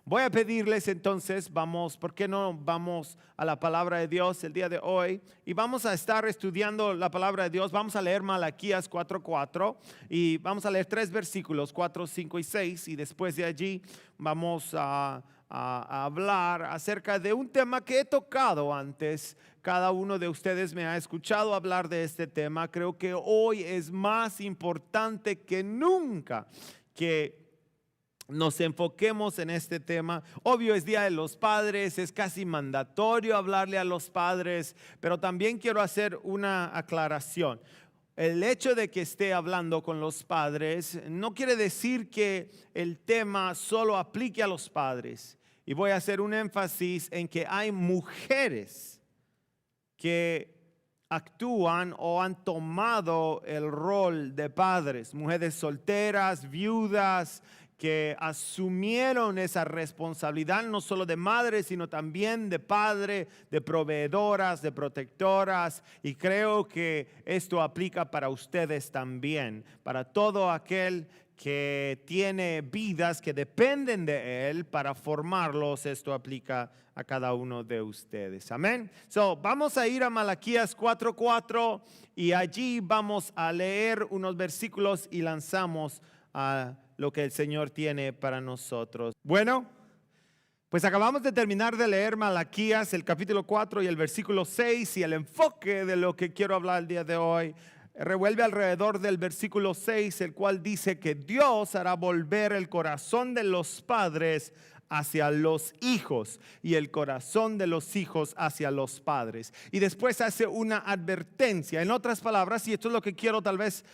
Voy a pedirles entonces, ¿por qué no vamos a la palabra de Dios el día de hoy? Y vamos a estar estudiando la palabra de Dios. Vamos a leer Malaquías 4:4 y vamos a leer 3 versículos, 4, 5 y 6. Y después de allí vamos a hablar acerca de un tema que he tocado antes. Cada uno de ustedes me ha escuchado hablar de este tema. Creo que hoy es más importante que nunca que nos enfoquemos en este tema. Obvio, es Día de los Padres, es casi mandatorio hablarle a los padres, pero también quiero hacer una aclaración. El hecho de que esté hablando con los padres no quiere decir que el tema solo aplique a los padres. Y voy a hacer un énfasis en que hay mujeres que actúan o han tomado el rol de padres, mujeres solteras, viudas, que asumieron esa responsabilidad no solo de madre, sino también de padre, de proveedoras, de protectoras. Y creo que esto aplica para ustedes también, para todo aquel que tiene vidas que dependen de él para formarlos. Esto aplica a cada uno de ustedes. Amén. Vamos a ir a Malaquías 4:4 y allí vamos a leer unos versículos y lanzamos a lo que el Señor tiene para nosotros. Bueno, pues acabamos de terminar de leer Malaquías, el capítulo 4 y el versículo 6, y el enfoque de lo que quiero hablar el día de hoy revuelve alrededor del versículo 6, el cual dice que Dios hará volver el corazón de los padres hacia los hijos y el corazón de los hijos hacia los padres. Y después hace una advertencia. En otras palabras, y esto es lo que quiero tal vez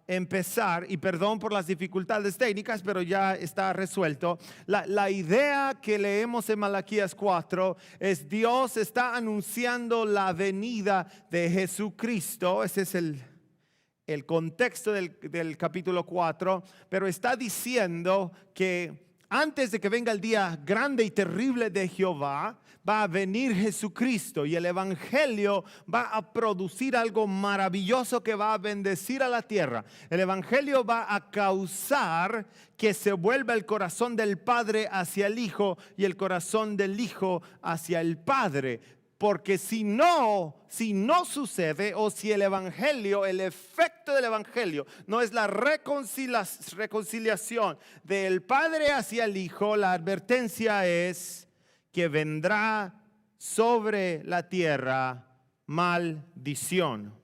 empezar, y perdón por las dificultades técnicas, pero ya está resuelto. La idea que leemos en Malaquías 4 es: Dios está anunciando la venida de Jesucristo. Ese es el contexto del capítulo 4, pero está diciendo que antes de que venga el día grande y terrible de Jehová, va a venir Jesucristo, y el evangelio va a producir algo maravilloso que va a bendecir a la tierra. El evangelio va a causar que se vuelva el corazón del padre hacia el hijo y el corazón del hijo hacia el padre. Porque si no sucede, o si el evangelio, el efecto del evangelio no es la reconciliación del padre hacia el hijo, la advertencia es que vendrá sobre la tierra maldición.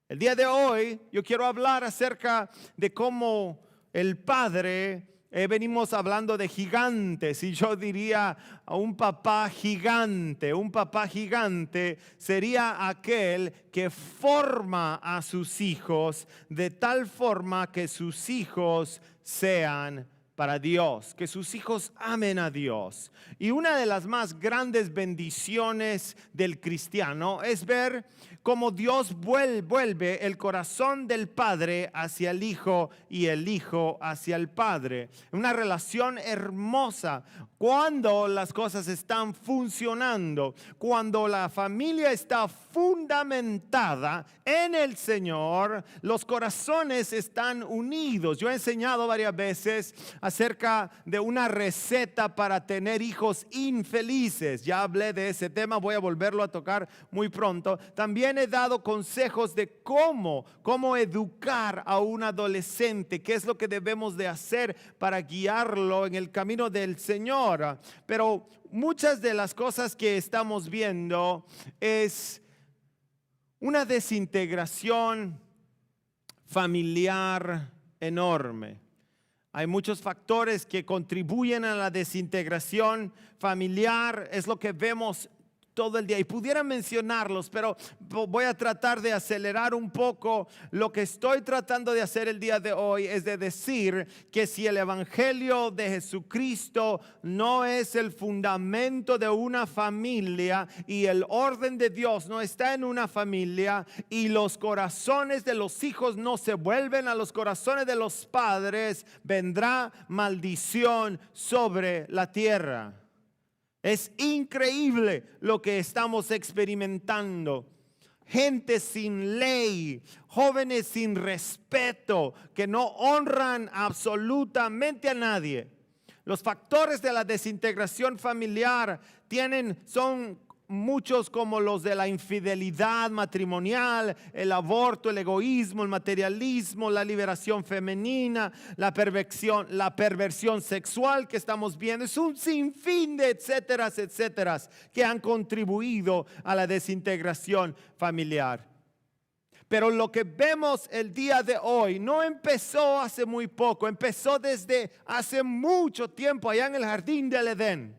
El día de hoy yo quiero hablar acerca de cómo el padre, venimos hablando de gigantes, y yo diría a un papá gigante. Un papá gigante sería aquel que forma a sus hijos de tal forma que sus hijos sean para Dios, que sus hijos amen a Dios. Y una de las más grandes bendiciones del cristiano es ver cómo Dios vuelve el corazón del padre hacia el hijo y el hijo hacia el padre. Una relación hermosa cuando las cosas están funcionando, cuando la familia está fundamentada en el Señor, los corazones están unidos. Yo he enseñado varias veces acerca de una receta para tener hijos infelices. Ya hablé de ese tema, voy a volverlo a tocar muy pronto. También he dado consejos de cómo educar a un adolescente, qué es lo que debemos de hacer para guiarlo en el camino del Señor. Pero muchas de las cosas que estamos viendo es una desintegración familiar enorme. Hay muchos factores que contribuyen a la desintegración familiar. Es lo que vemos todo el día y pudiera mencionarlos, pero voy a tratar de acelerar un poco. Lo que estoy tratando de hacer el día de hoy es de decir que si el evangelio de Jesucristo no es el fundamento de una familia y el orden de Dios no está en una familia, y los corazones de los hijos no se vuelven a los corazones de los padres, vendrá maldición sobre la tierra. Es increíble lo que estamos experimentando. Gente sin ley, jóvenes sin respeto, que no honran absolutamente a nadie. Los factores de la desintegración familiar son muchos, como los de la infidelidad matrimonial, el aborto, el egoísmo, el materialismo, la liberación femenina, la perversión sexual que estamos viendo. Es un sinfín de etcétera, que han contribuido a la desintegración familiar. Pero lo que vemos el día de hoy no empezó hace muy poco, empezó desde hace mucho tiempo allá en el jardín del Edén.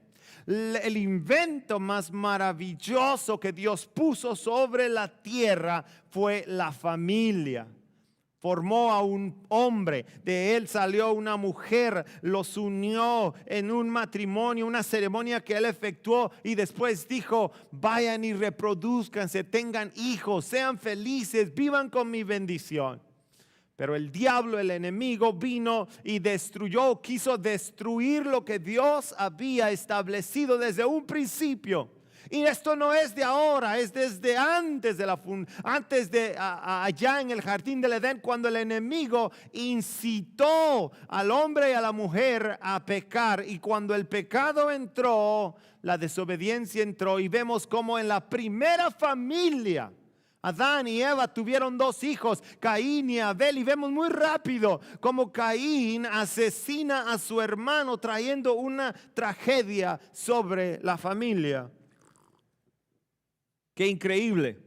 El invento más maravilloso que Dios puso sobre la tierra fue la familia. Formó a un hombre, de él salió una mujer, los unió en un matrimonio, una ceremonia que él efectuó, y después dijo: vayan y reproduzcanse, tengan hijos, sean felices, vivan con mi bendición. Pero el diablo, el enemigo, vino y quiso destruir lo que Dios había establecido desde un principio. Y esto no es de ahora, es desde antes de allá en el jardín del Edén, cuando el enemigo incitó al hombre y a la mujer a pecar. Y cuando el pecado entró, la desobediencia entró, y vemos como en la primera familia, Adán y Eva tuvieron 2 hijos, Caín y Abel, y vemos muy rápido cómo Caín asesina a su hermano, trayendo una tragedia sobre la familia. Qué increíble.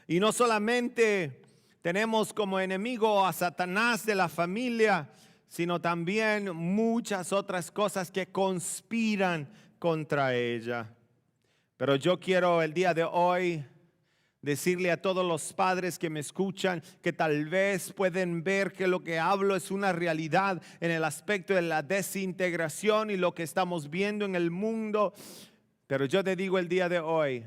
Y no solamente tenemos como enemigo a Satanás de la familia, sino también muchas otras cosas que conspiran contra ella. Pero yo quiero el día de hoy decirle a todos los padres que me escuchan, que tal vez pueden ver que lo que hablo es una realidad en el aspecto de la desintegración y lo que estamos viendo en el mundo. Pero yo te digo el día de hoy,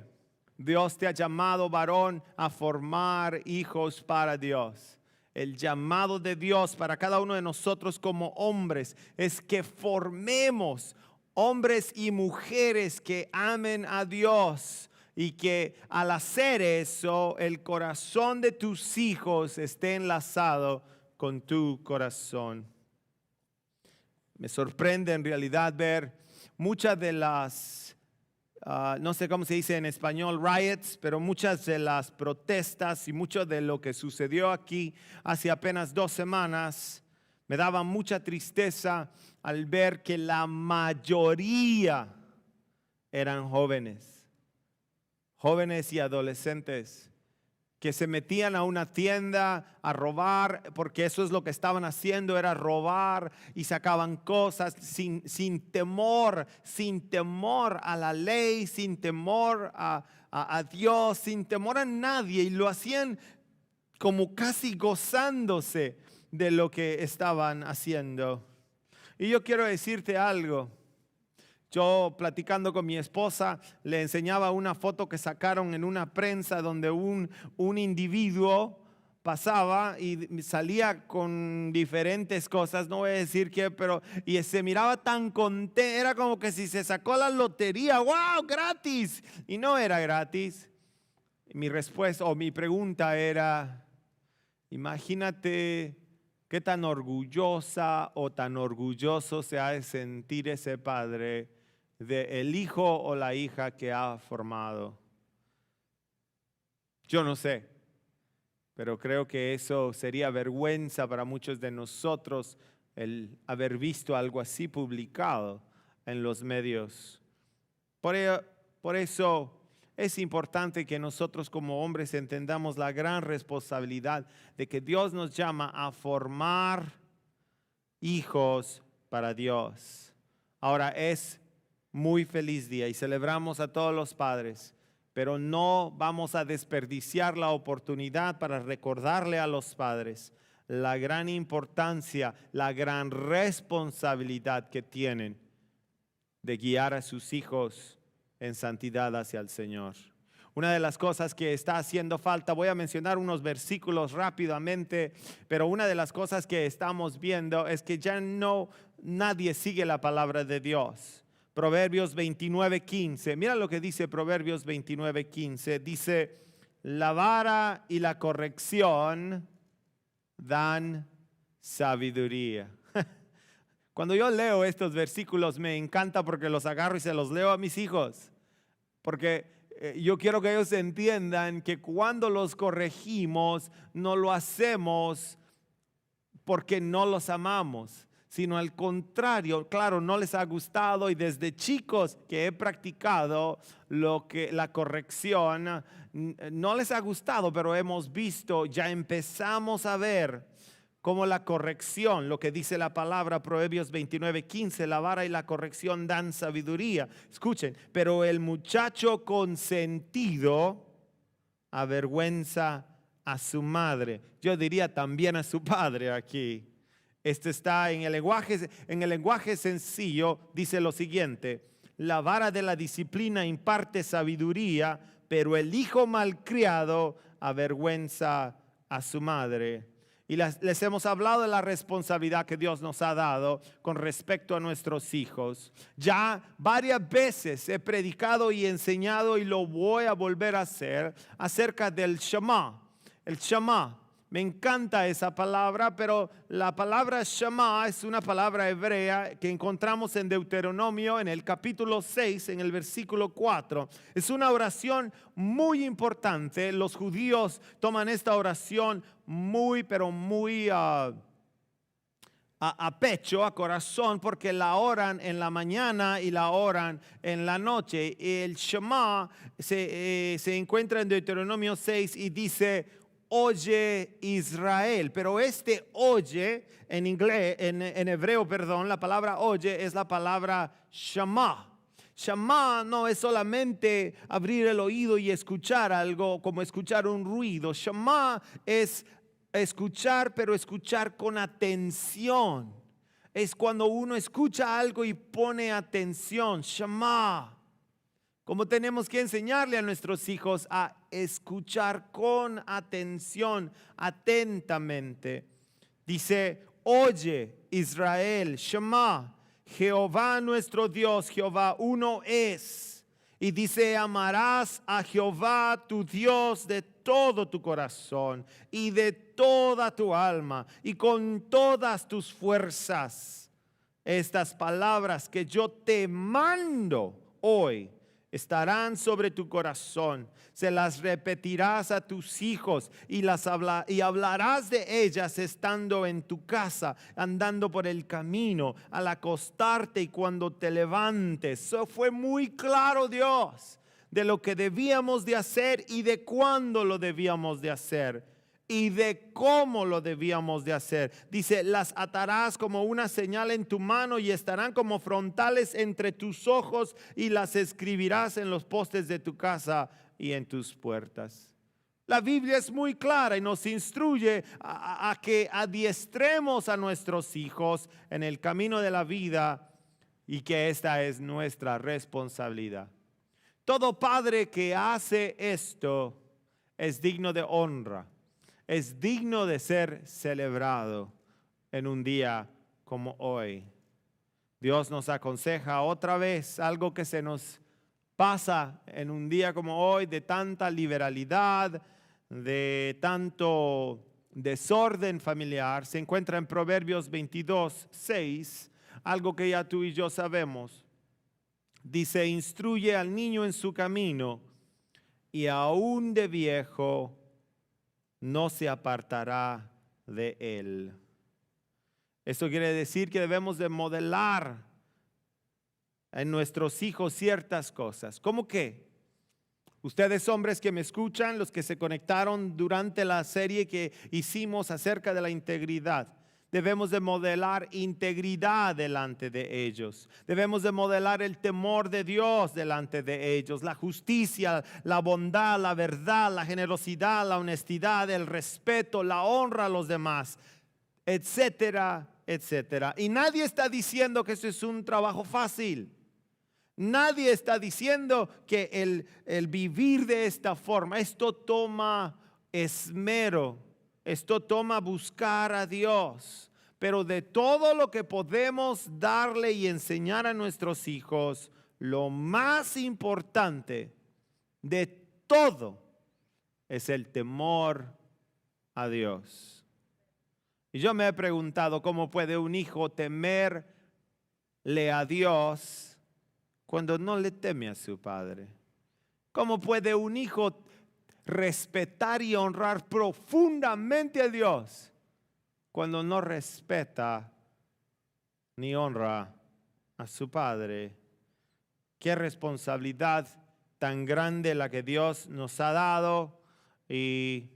Dios te ha llamado, varón, a formar hijos para Dios. El llamado de Dios para cada uno de nosotros como hombres es que formemos hombres y mujeres que amen a Dios, y que al hacer eso el corazón de tus hijos esté enlazado con tu corazón. Me sorprende en realidad ver muchas de las, no sé cómo se dice en español, riots, pero muchas de las protestas y mucho de lo que sucedió aquí hace apenas 2 semanas. Me daba mucha tristeza al ver que la mayoría eran jóvenes y adolescentes que se metían a una tienda a robar, porque eso es lo que estaban haciendo, era robar, y sacaban cosas sin temor a la ley, sin temor a Dios, sin temor a nadie, y lo hacían como casi gozándose de lo que estaban haciendo. Y yo quiero decirte algo. Yo, platicando con mi esposa, le enseñaba una foto que sacaron en una prensa donde un individuo pasaba y salía con diferentes cosas, no voy a decir qué, pero y se miraba tan contento, era como que si se sacó la lotería, ¡wow! ¡Gratis! Y no era gratis. Mi respuesta o mi pregunta era: imagínate qué tan orgullosa o tan orgulloso se ha de sentir ese padre del hijo o la hija que ha formado. Yo no sé, pero creo que eso sería vergüenza para muchos de nosotros, el haber visto algo así publicado en los medios. Por eso es importante que nosotros como hombres entendamos la gran responsabilidad de que Dios nos llama a formar hijos para Dios. Ahora, es muy feliz día y celebramos a todos los padres, pero no vamos a desperdiciar la oportunidad para recordarle a los padres la gran importancia, la gran responsabilidad que tienen de guiar a sus hijos en santidad hacia el Señor. Una de las cosas que está haciendo falta, voy a mencionar unos versículos rápidamente, pero una de las cosas que estamos viendo es que ya nadie sigue la palabra de Dios. Proverbios 29:15. Mira lo que dice Proverbios 29:15. Dice: la vara y la corrección dan sabiduría. Cuando yo leo estos versículos me encanta porque los agarro y se los leo a mis hijos. Porque yo quiero que ellos entiendan que cuando los corregimos no lo hacemos porque no los amamos, sino al contrario. Claro, no les ha gustado y desde chicos que he practicado la corrección, no les ha gustado, pero hemos visto, ya empezamos a ver cómo la corrección, lo que dice la palabra Proverbios 29:15, la vara y la corrección dan sabiduría. Escuchen, pero el muchacho consentido avergüenza a su madre. Yo diría también a su padre aquí. Esto está en el lenguaje sencillo, dice lo siguiente: la vara de la disciplina imparte sabiduría, pero el hijo malcriado avergüenza a su madre. Y les hemos hablado de la responsabilidad que Dios nos ha dado con respecto a nuestros hijos. Ya varias veces he predicado y enseñado, y lo voy a volver a hacer, acerca del Shema. El Shema. Me encanta esa palabra, pero la palabra Shema es una palabra hebrea que encontramos en Deuteronomio en el capítulo 6, en el versículo 4. Es una oración muy importante. Los judíos toman esta oración muy, pero muy a pecho, a corazón, porque la oran en la mañana y la oran en la noche. El Shema se encuentra en Deuteronomio 6 y dice: oye Israel. Pero este oye en inglés, en hebreo, perdón, la palabra oye es la palabra Shema. Shema no es solamente abrir el oído y escuchar algo, como escuchar un ruido. Shema es escuchar, pero escuchar con atención. Es cuando uno escucha algo y pone atención. Shema. Como tenemos que enseñarle a nuestros hijos a escuchar con atención, atentamente. Dice: oye Israel, Shema, Jehová nuestro Dios, Jehová uno es. Y dice: amarás a Jehová tu Dios de todo tu corazón y de toda tu alma y con todas tus fuerzas. Estas palabras que yo te mando hoy estarán sobre tu corazón. Se las repetirás a tus hijos y hablarás de ellas estando en tu casa, andando por el camino, al acostarte y cuando te levantes. Eso fue muy claro Dios de lo que debíamos de hacer y de cuándo lo debíamos de hacer y de cómo lo debíamos de hacer. Dice: las atarás como una señal en tu mano y estarán como frontales entre tus ojos, y las escribirás en los postes de tu casa y en tus puertas. La Biblia es muy clara y nos instruye a que adiestremos a nuestros hijos en el camino de la vida, y que esta es nuestra responsabilidad. Todo padre que hace esto es digno de honra. Es digno de ser celebrado en un día como hoy. Dios nos aconseja otra vez algo que se nos pasa en un día como hoy, de tanta liberalidad, de tanto desorden familiar. Se encuentra en Proverbios 22:6, algo que ya tú y yo sabemos. Dice: instruye al niño en su camino, y aún de viejo no se apartará de él. Esto quiere decir que debemos de modelar en nuestros hijos ciertas cosas. ¿Cómo qué? Ustedes, hombres que me escuchan, los que se conectaron durante la serie que hicimos acerca de la integridad, debemos de modelar integridad delante de ellos. Debemos de modelar el temor de Dios delante de ellos, la justicia, la bondad, la verdad, la generosidad, la honestidad, el respeto, la honra a los demás, etcétera, etcétera. Y nadie está diciendo que eso es un trabajo fácil. Nadie está diciendo que el vivir de esta forma, esto toma esmero, esto toma buscar a Dios. Pero de todo lo que podemos darle y enseñar a nuestros hijos, lo más importante de todo es el temor a Dios. Y yo me he preguntado: ¿cómo puede un hijo temer a Dios cuando no le teme a su padre? ¿Cómo puede un hijo respetar y honrar profundamente a Dios cuando no respeta ni honra a su padre? Qué responsabilidad tan grande la que Dios nos ha dado. Y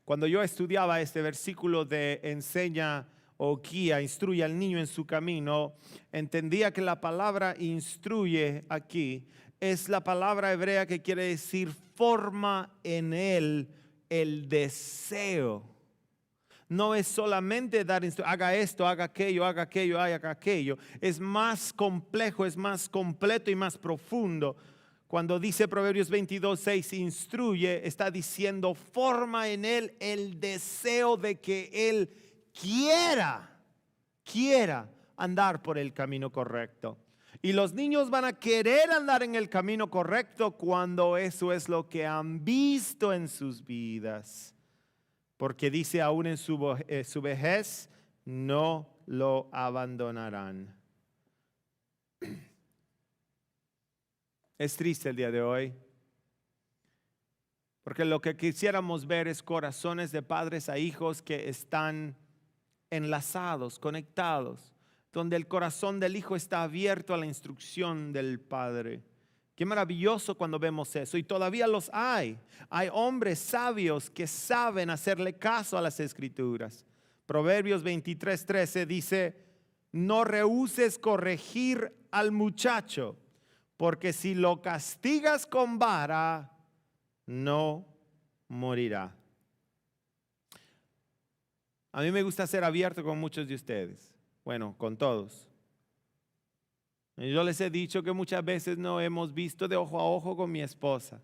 cuando yo estudiaba este versículo de enseña o guía, instruye al niño en su camino, entendía que la palabra instruye aquí es la palabra hebrea que quiere decir forma en él el deseo. No es solamente dar haga esto, haga aquello, haga aquello, haga aquello. Es más complejo, es más completo y más profundo. Cuando dice Proverbios 22:6, instruye, está diciendo, forma en él el deseo de que él quiera andar por el camino correcto. Y los niños van a querer andar en el camino correcto cuando eso es lo que han visto en sus vidas. Porque dice, aún en su vejez, no lo abandonarán. Es triste el día de hoy, porque lo que quisiéramos ver es corazones de padres a hijos que están enlazados, conectados, donde el corazón del hijo está abierto a la instrucción del padre. Qué maravilloso cuando vemos eso. Y todavía los hay. Hay hombres sabios que saben hacerle caso a las escrituras. Proverbios 23:13 dice, no rehúses corregir al muchacho, porque si lo castigas con vara, no morirá. A mí me gusta ser abierto con muchos de ustedes. Bueno, con todos. Yo les he dicho que muchas veces no hemos visto de ojo a ojo con mi esposa.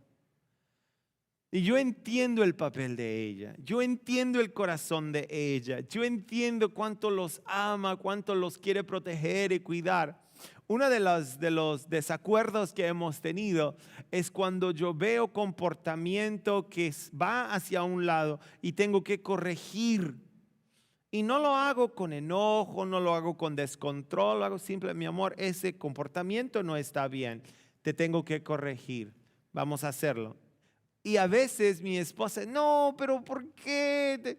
Y yo entiendo el papel de ella. Yo entiendo el corazón de ella. Yo entiendo cuánto los ama, cuánto los quiere proteger y cuidar. Uno de los desacuerdos que hemos tenido es cuando yo veo comportamiento que va hacia un lado y tengo que corregir. Y no lo hago con enojo, no lo hago con descontrol, lo hago simple, mi amor, ese comportamiento no está bien, te tengo que corregir, vamos a hacerlo. Y a veces mi esposa, no, pero ¿por qué?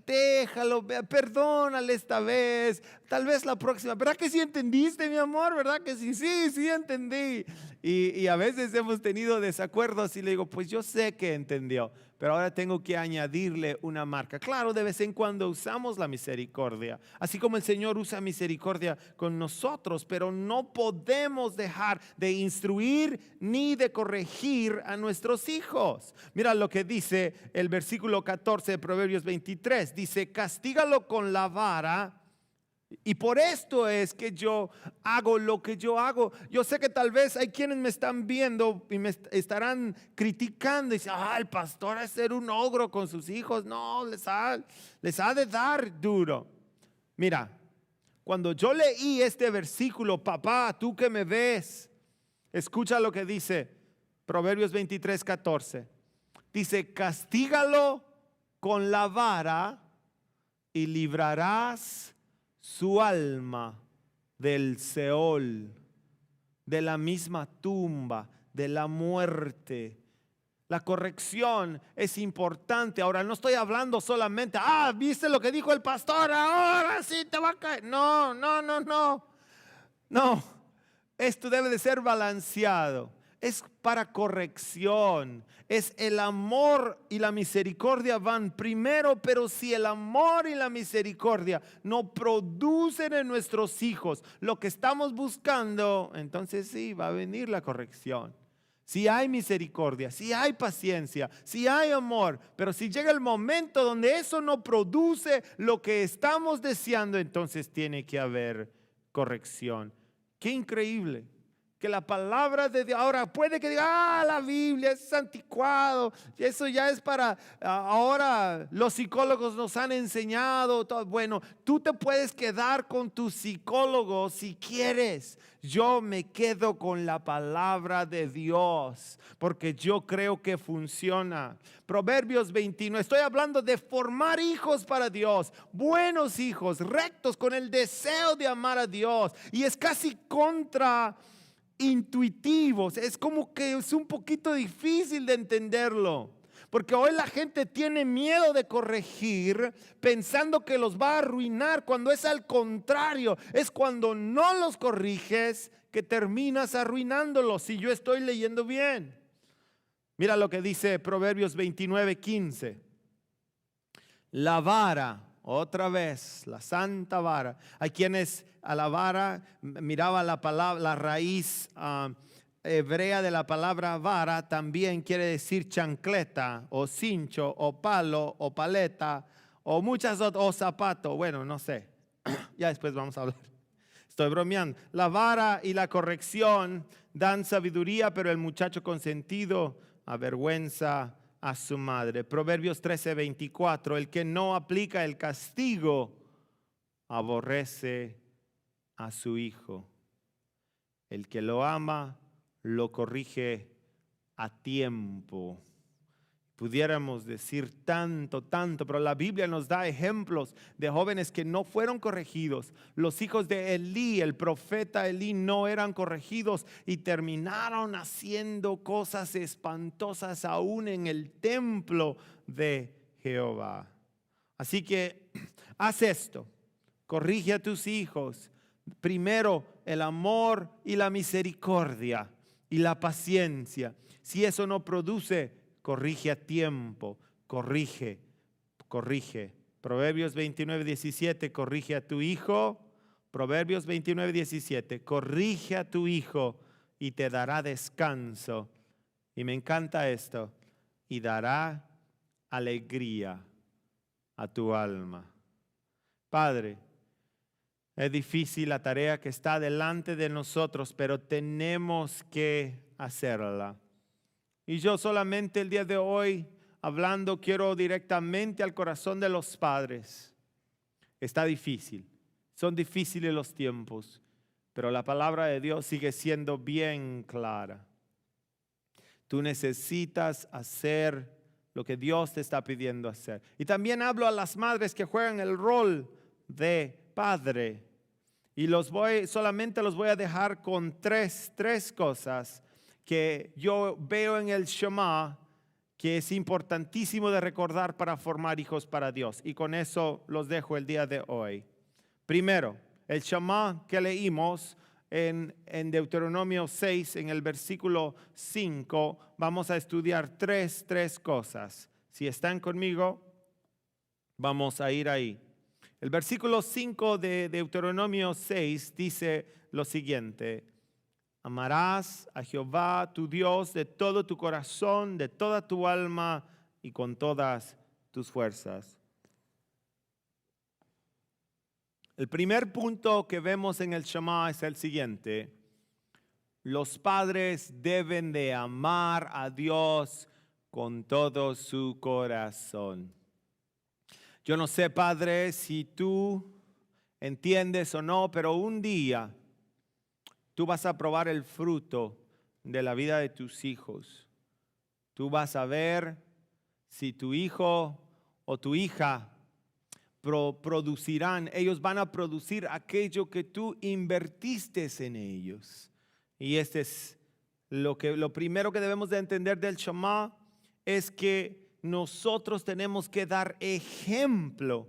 Déjalo, perdónale esta vez, tal vez la próxima. ¿Verdad que sí entendiste, mi amor? ¿Verdad que sí? Sí entendí. Y a veces hemos tenido desacuerdos y le digo, pues yo sé que entendió, pero ahora tengo que añadirle una marca. Claro, de vez en cuando usamos la misericordia, así como el Señor usa misericordia con nosotros, pero no podemos dejar de instruir ni de corregir a nuestros hijos. Mira lo que dice el versículo 14 de Proverbios 23, dice, castígalo con la vara. Y por esto es que yo hago lo que yo hago. Yo sé que tal vez hay quienes me están viendo y me estarán criticando y dicen, el pastor es ser un ogro con sus hijos. No, les ha de dar duro. Mira, cuando yo leí este versículo, papá, tú que me ves, escucha lo que dice Proverbios 23:14. Dice, castígalo con la vara y librarás su alma del Seol, de la misma tumba, de la muerte. La corrección es importante. Ahora no estoy hablando solamente, ¿viste lo que dijo el pastor? Ahora sí te va a caer. No. No, esto debe de ser balanceado. Es para corrección. Es el amor y la misericordia van primero, pero si el amor y la misericordia no producen en nuestros hijos lo que estamos buscando, entonces sí, va a venir la corrección. Si hay misericordia, si hay paciencia, si hay amor, pero si llega el momento donde eso no produce lo que estamos deseando, entonces tiene que haber corrección. Qué increíble que la palabra de Dios, ahora puede que diga, la Biblia es anticuado, eso ya es para, ahora los psicólogos nos han enseñado, todo. Bueno, tú te puedes quedar con tu psicólogo si quieres. Yo me quedo con la palabra de Dios, porque yo creo que funciona. Proverbios 21, estoy hablando de formar hijos para Dios, buenos hijos, rectos, con el deseo de amar a Dios, y es casi intuitivos, es como que es un poquito difícil de entenderlo, porque hoy la gente tiene miedo de corregir pensando que los va a arruinar, cuando es al contrario, es cuando no los corriges que terminas arruinándolos. Si yo estoy leyendo bien, mira lo que dice Proverbios 29:15. La vara, otra vez, la santa vara. Hay quienes a la vara miraba la palabra, la raíz hebrea de la palabra vara también quiere decir chancleta o cincho o palo o paleta o muchas otras, o zapato. Bueno, no sé. Ya después vamos a hablar. Estoy bromeando. La vara y la corrección dan sabiduría, pero el muchacho consentido avergüenza a su madre. Proverbios 13:24. El que no aplica el castigo aborrece a su hijo. El que lo ama lo corrige a tiempo. Pudiéramos decir tanto, pero la Biblia nos da ejemplos de jóvenes que no fueron corregidos. Los hijos de Elí, el profeta Elí, no eran corregidos y terminaron haciendo cosas espantosas aún en el templo de Jehová. Así que haz esto, corrige a tus hijos. Primero, el amor y la misericordia y la paciencia. Si eso no produce, corrige a tiempo, corrige. Proverbios 29:17, corrige a tu hijo. Proverbios 29:17, corrige a tu hijo y te dará descanso. Y me encanta esto, y dará alegría a tu alma. Padre, es difícil la tarea que está delante de nosotros, pero tenemos que hacerla. Y yo solamente el día de hoy, hablando, quiero directamente al corazón de los padres. Está difícil, son difíciles los tiempos, pero la palabra de Dios sigue siendo bien clara. Tú necesitas hacer lo que Dios te está pidiendo hacer. Y también hablo a las madres que juegan el rol de padre. Y solamente los voy a dejar con tres cosas que yo veo en el Shema, que es importantísimo de recordar para formar hijos para Dios. Y con eso los dejo el día de hoy. Primero, el Shema que leímos en Deuteronomio 6, en el versículo 5, vamos a estudiar tres cosas. Si están conmigo, vamos a ir ahí. El versículo 5 de Deuteronomio 6 dice lo siguiente: amarás a Jehová tu Dios de todo tu corazón, de toda tu alma y con todas tus fuerzas. El primer punto que vemos en el Shema es el siguiente: los padres deben de amar a Dios con todo su corazón. Yo no sé, padre, si tú entiendes o no, pero un día tú vas a probar el fruto de la vida de tus hijos. Tú vas a ver si tu hijo o tu hija producirán, ellos van a producir aquello que tú invertiste en ellos. Y este es lo primero que debemos de entender del Shema, es que nosotros tenemos que dar ejemplo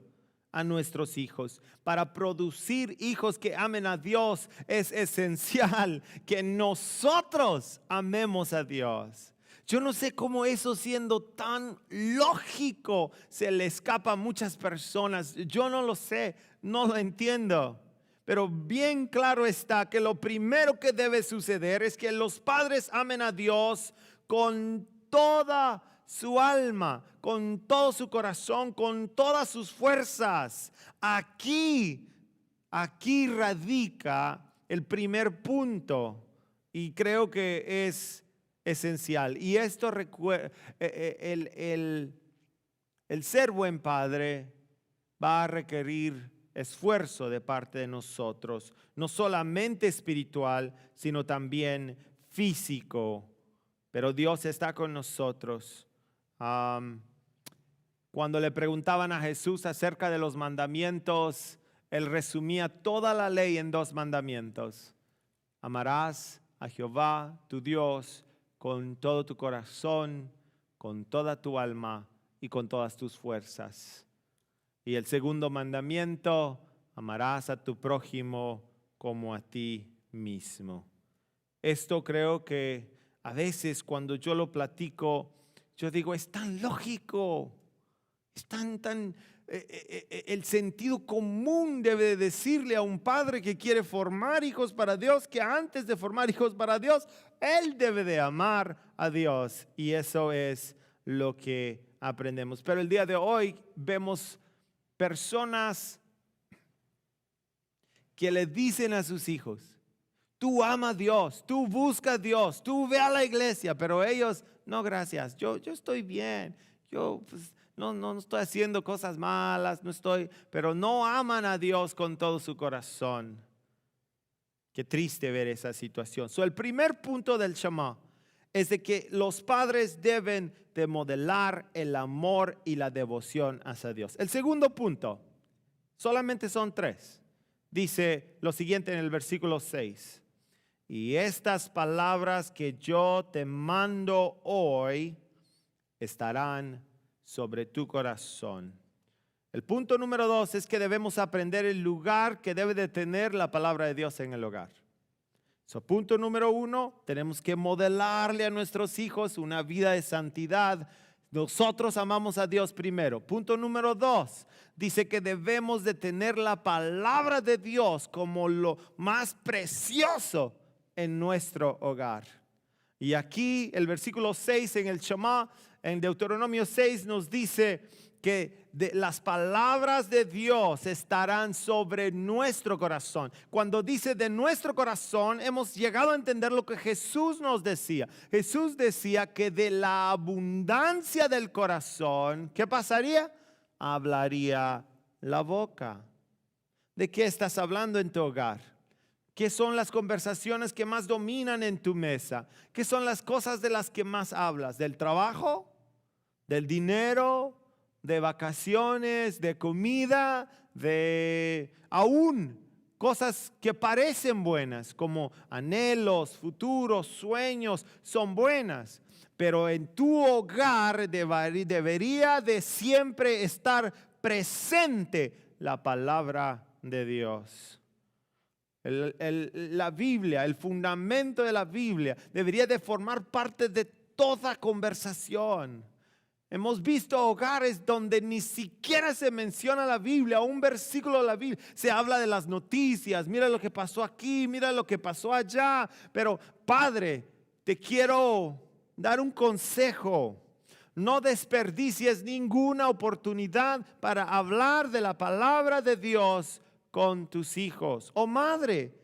a nuestros hijos. Para producir hijos que amen a Dios es esencial que nosotros amemos a Dios. Yo no sé cómo eso, siendo tan lógico, se le escapa a muchas personas. Yo no lo sé, no lo entiendo. Pero bien claro está que lo primero que debe suceder es que los padres amen a Dios con toda su alma, con todo su corazón, con todas sus fuerzas. Aquí radica el primer punto Y creo que es esencial. Y esto el ser buen padre va a requerir esfuerzo de parte de nosotros, no solamente espiritual, sino también físico. Pero Dios está con nosotros. Cuando le preguntaban a Jesús acerca de los mandamientos, Él resumía toda la ley en 2 mandamientos. Amarás a Jehová, tu Dios, con todo tu corazón, con toda tu alma y con todas tus fuerzas. Y el segundo mandamiento, amarás a tu prójimo como a ti mismo. Esto creo que a veces cuando yo lo platico, yo digo, es tan lógico, es el sentido común debe decirle a un padre que quiere formar hijos para Dios, que antes de formar hijos para Dios, él debe de amar a Dios. Y eso es lo que aprendemos. Pero el día de hoy vemos personas que le dicen a sus hijos, tú ama a Dios, tú busca a Dios, tú ve a la iglesia, pero ellos, no gracias, yo estoy bien, yo pues, no estoy haciendo cosas malas, pero no aman a Dios con todo su corazón. Qué triste ver esa situación. El primer punto del Shema es de que los padres deben de modelar el amor y la devoción hacia Dios. El segundo punto, solamente son 3. Dice lo siguiente en el versículo 6. Y estas palabras que yo te mando hoy estarán sobre tu corazón. El punto número 2 es que debemos aprender el lugar que debe de tener la palabra de Dios en el hogar. Punto número 1, tenemos que modelarle a nuestros hijos una vida de santidad. Nosotros amamos a Dios primero. Punto número 2, dice que debemos de tener la palabra de Dios como lo más precioso en nuestro hogar. Y aquí el versículo 6 en el Shema, en Deuteronomio 6 nos dice que las palabras de Dios estarán sobre nuestro corazón. Cuando dice de nuestro corazón, hemos llegado a entender lo que Jesús nos decía. Jesús decía que de la abundancia del corazón, ¿qué pasaría? Hablaría la boca. ¿De qué estás hablando en tu hogar? ¿Qué son las conversaciones que más dominan en tu mesa? ¿Qué son las cosas de las que más hablas? ¿Del trabajo? ¿Del dinero? ¿De vacaciones? ¿De comida? ¿De aún cosas que parecen buenas, como anhelos, futuros, sueños? Son buenas, pero en tu hogar debería de siempre estar presente la palabra de Dios. La Biblia, el fundamento de la Biblia debería de formar parte de toda conversación. Hemos visto hogares donde ni siquiera se menciona la Biblia, un versículo de la Biblia. Se habla de las noticias, mira lo que pasó aquí, mira lo que pasó allá. Pero Padre, te quiero dar un consejo. No desperdicies ninguna oportunidad para hablar de la palabra de Dios con tus hijos. O madre,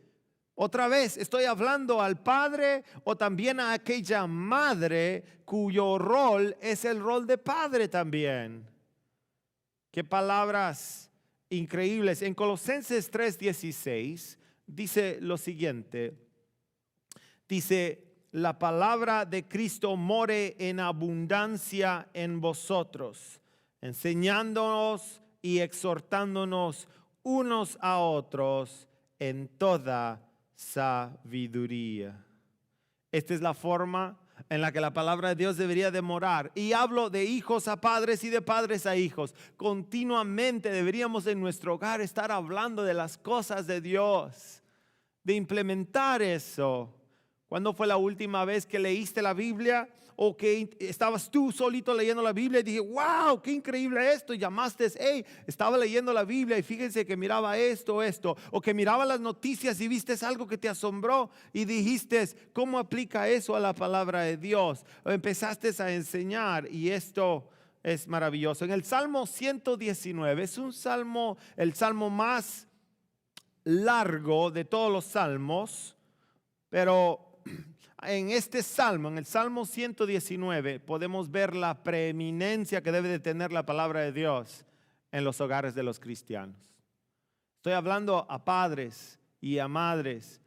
otra vez estoy hablando al padre o también a aquella madre cuyo rol es el rol de padre también. Qué palabras increíbles. En Colosenses 3:16 dice lo siguiente. Dice, la palabra de Cristo more en abundancia en vosotros, enseñándonos y exhortándonos unos a otros en toda sabiduría. Esta es la forma en la que la palabra de Dios debería de morar. Y hablo de hijos a padres y de padres a hijos. Continuamente deberíamos en nuestro hogar estar hablando de las cosas de Dios, de implementar eso. ¿Cuándo fue la última vez que leíste la Biblia? O que estabas tú solito leyendo la Biblia y dije, wow, qué increíble esto. Y llamaste, hey, estaba leyendo la Biblia y fíjense que miraba esto. O que miraba las noticias y viste algo que te asombró y dijiste, ¿cómo aplica eso a la palabra de Dios? O empezaste a enseñar y esto es maravilloso. En el Salmo 119 es un salmo, el salmo más largo de todos los salmos, pero en este salmo, en el Salmo 119, podemos ver la preeminencia que debe de tener la palabra de Dios en los hogares de los cristianos. Estoy hablando a padres y a madres,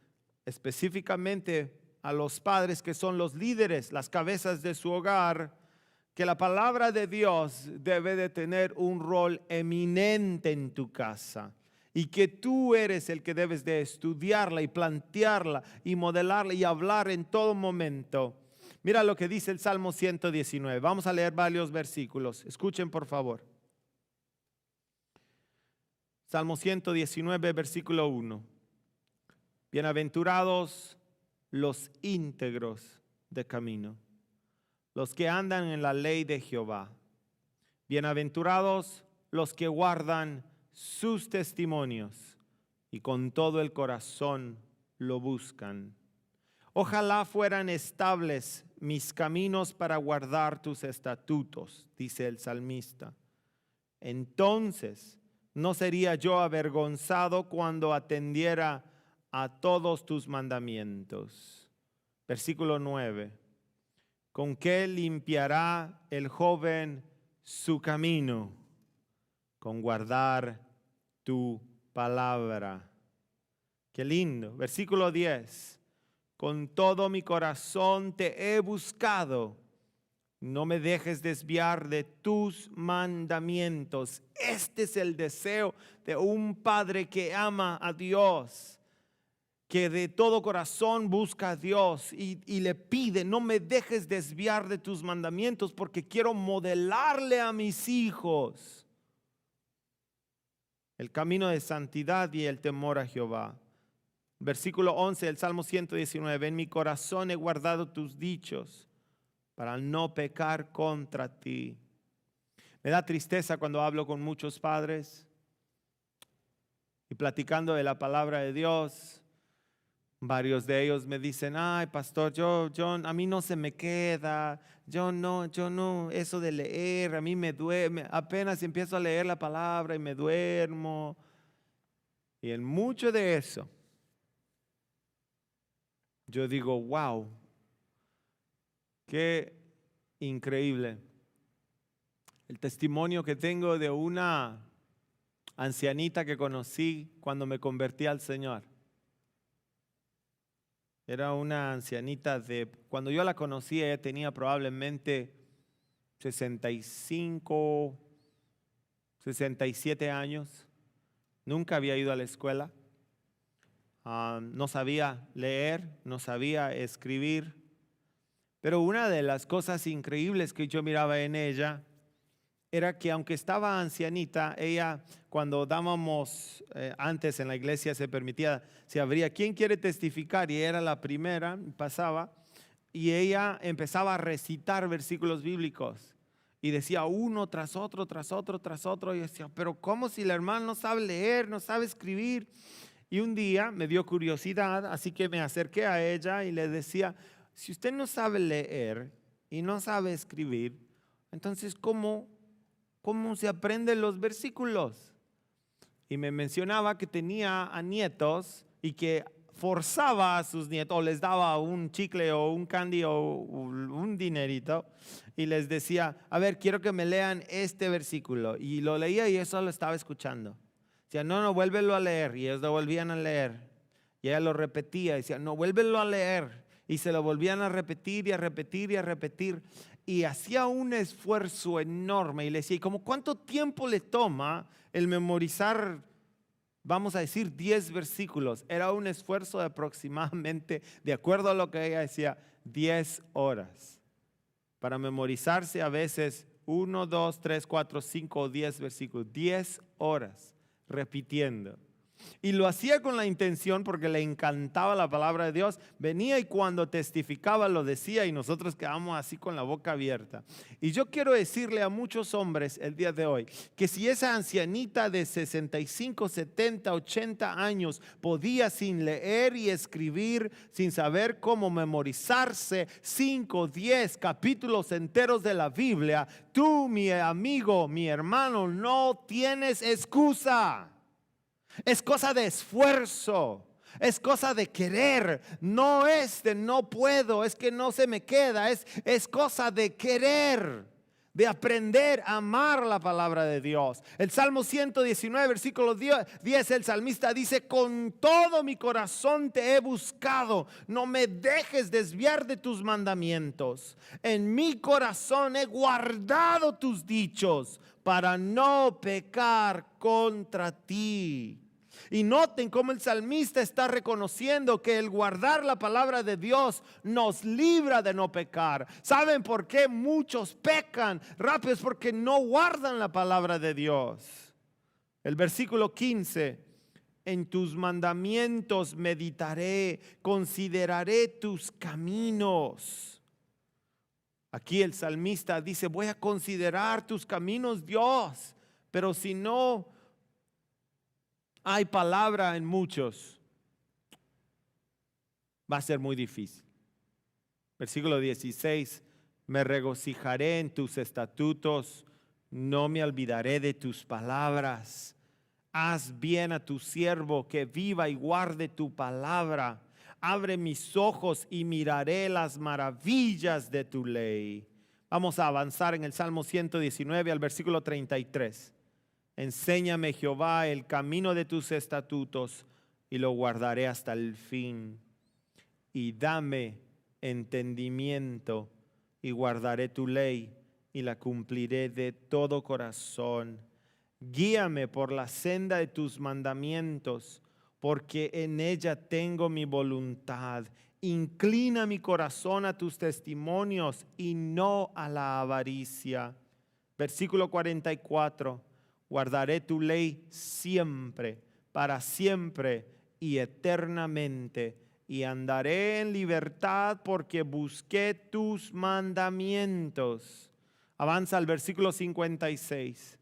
específicamente a los padres que son los líderes, las cabezas de su hogar, que la palabra de Dios debe de tener un rol eminente en tu casa y que tú eres el que debes de estudiarla y plantearla y modelarla y hablar en todo momento. Mira lo que dice el Salmo 119. Vamos a leer varios versículos. Escuchen por favor. Salmo 119, versículo 1. Bienaventurados los íntegros de camino, los que andan en la ley de Jehová. Bienaventurados los que guardan sus testimonios y con todo el corazón lo buscan. Ojalá fueran estables mis caminos para guardar tus estatutos, dice el salmista. Entonces no sería yo avergonzado cuando atendiera a todos tus mandamientos. Versículo 9. ¿Con qué limpiará el joven su camino? Con guardar tu palabra. Qué lindo. Versículo 10. Con todo mi corazón te he buscado. No me dejes desviar de tus mandamientos. Este es el deseo de un padre que ama a Dios, que de todo corazón busca a Dios y le pide: no me dejes desviar de tus mandamientos, porque quiero modelarle a mis hijos el camino de santidad y el temor a Jehová. Versículo 11 del Salmo 119. En mi corazón he guardado tus dichos para no pecar contra ti. Me da tristeza cuando hablo con muchos padres y platicando de la palabra de Dios. Varios de ellos me dicen: ay, pastor, a mí no se me queda, yo no, eso de leer, a mí me duerme, apenas empiezo a leer la palabra y me duermo. Y en mucho de eso, yo digo: wow, qué increíble. El testimonio que tengo de una ancianita que conocí cuando me convertí al Señor. Era una ancianita cuando yo la conocí, ella tenía probablemente 65, 67 años. Nunca había ido a la escuela. No sabía leer, no sabía escribir. Pero una de las cosas increíbles que yo miraba en ella era que, aunque estaba ancianita, ella, cuando dábamos, antes en la iglesia se permitía, se abría: ¿quién quiere testificar? Y era la primera, pasaba, y ella empezaba a recitar versículos bíblicos. Y decía uno tras otro, tras otro, tras otro. Y decía: pero ¿cómo si la hermana no sabe leer, no sabe escribir? Y un día me dio curiosidad, así que me acerqué a ella y le decía: si usted no sabe leer y no sabe escribir, entonces ¿cómo se aprenden los versículos? Y me mencionaba que tenía a nietos y que forzaba a sus nietos, o les daba un chicle o un candy o un dinerito, y les decía: a ver, quiero que me lean este versículo. Y lo leía y eso lo estaba escuchando. Decía: no, vuélvelo a leer. Y ellos lo volvían a leer. Y ella lo repetía y decía: no, vuélvelo a leer. Y se lo volvían a repetir y a repetir y a repetir. Y hacía un esfuerzo enorme. Y le decía: ¿y como cuánto tiempo le toma el memorizar, vamos a decir, 10 versículos? Era un esfuerzo de aproximadamente, de acuerdo a lo que ella decía, 10 horas. Para memorizarse a veces 1, 2, 3, 4, 5 o 10 versículos. 10 horas repitiendo. Y lo hacía con la intención, porque le encantaba la palabra de Dios. Venía y cuando testificaba lo decía, y nosotros quedamos así con la boca abierta. Y yo quiero decirle a muchos hombres el día de hoy que si esa ancianita de 65, 70, 80 años podía, sin leer y escribir, sin saber cómo memorizarse 5, 10 capítulos enteros de la Biblia, tú, mi amigo, mi hermano, no tienes excusa. Es cosa de esfuerzo. Es cosa de querer, no es de no puedo, es que no se me queda, es cosa de querer, de aprender a amar la palabra de Dios. El Salmo 119, versículo 10, el salmista dice: con todo mi corazón te he buscado, no me dejes desviar de tus mandamientos. En mi corazón he guardado tus dichos para no pecar contra ti. Y noten cómo el salmista está reconociendo que el guardar la palabra de Dios nos libra de no pecar. ¿Saben por qué muchos pecan rápido? Es porque no guardan la palabra de Dios. El versículo 15: en tus mandamientos meditaré, consideraré tus caminos. Aquí el salmista dice: voy a considerar tus caminos, Dios. Pero si no hay palabra en muchos, va a ser muy difícil. Versículo 16: me regocijaré en tus estatutos, no me olvidaré de tus palabras. Haz bien a tu siervo, que viva y guarde tu palabra. Abre mis ojos y miraré las maravillas de tu ley. Vamos a avanzar en el Salmo 119 al versículo 33. Enséñame, Jehová, el camino de tus estatutos, y lo guardaré hasta el fin. Y dame entendimiento, y guardaré tu ley, y la cumpliré de todo corazón. Guíame por la senda de tus mandamientos, porque en ella tengo mi voluntad. Inclina mi corazón a tus testimonios y no a la avaricia. Versículo 44. Guardaré tu ley siempre, para siempre y eternamente, y andaré en libertad porque busqué tus mandamientos. Avanza al versículo 56.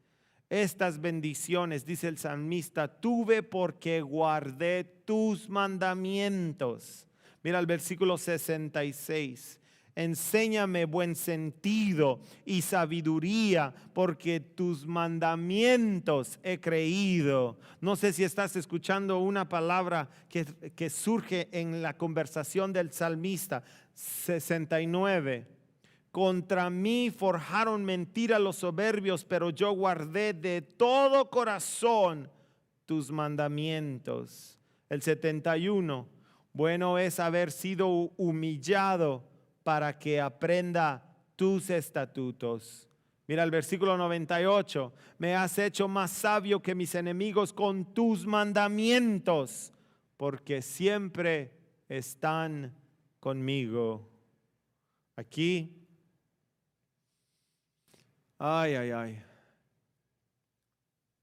Estas bendiciones, dice el salmista, tuve porque guardé tus mandamientos. Mira el versículo 66. Enséñame buen sentido y sabiduría, porque tus mandamientos he creído. No sé si estás escuchando una palabra que surge en la conversación del salmista. 69. Contra mí forjaron mentira los soberbios, pero yo guardé de todo corazón tus mandamientos. El 71. Bueno es haber sido humillado para que aprenda tus estatutos. Mira el versículo 98. Me has hecho más sabio que mis enemigos con tus mandamientos, porque siempre están conmigo. Aquí, ay.